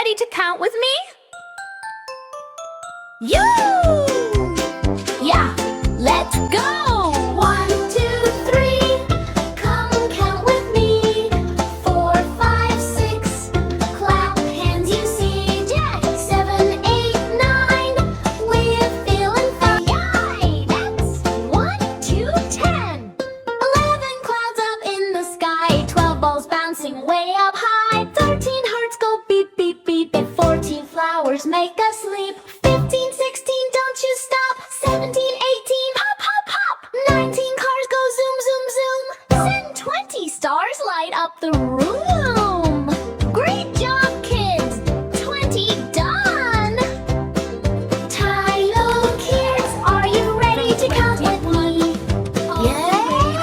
ready to count with me? You! Yeah, let's go! 1, 2, 3. Come count with me. 4, 5, 6. Clap hands, you see. Jack. 7, 8, 9. We're feeling fine. Yay! That's 1, 2, 10. 11 clouds up in the sky. 12 balls bouncing way up high. 13 hearts go beep, beep, beep. And 14 flowers make us sleep. 15, 16, don't you stop. 17, 18, hop, hop, hop. 19 cars go zoom, zoom, zoom. Then 20 stars light up the room. Great job, kids. 20 done. Tylo kids, are you ready to count with me? Yay!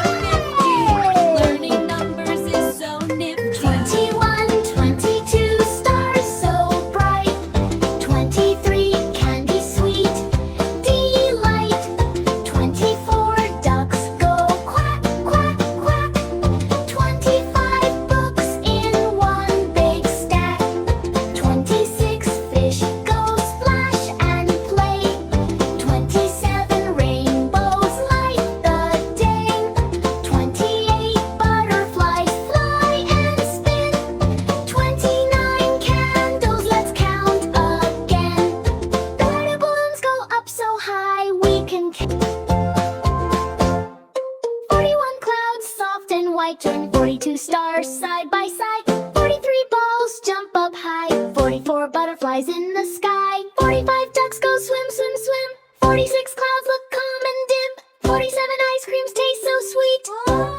Learning numbers is so nifty. 21, 22 stars so bright. 23 candy sweet delight. 24 ducks go quack, quack, quack. 25 books in one big stack. 26 fish go splash and play. 27 rainbows light the day. 28 butterflies fly and spin. 29 candles, let's count again. 30 balloons go up so high we can 41 clouds soft and white turn 42 stars side by side. 43 balls jump up high. 44 butterflies in the sky. 45 ducks go swim, swim, swim. 46 clouds look calm and dim. 47 ice creams taste so sweet.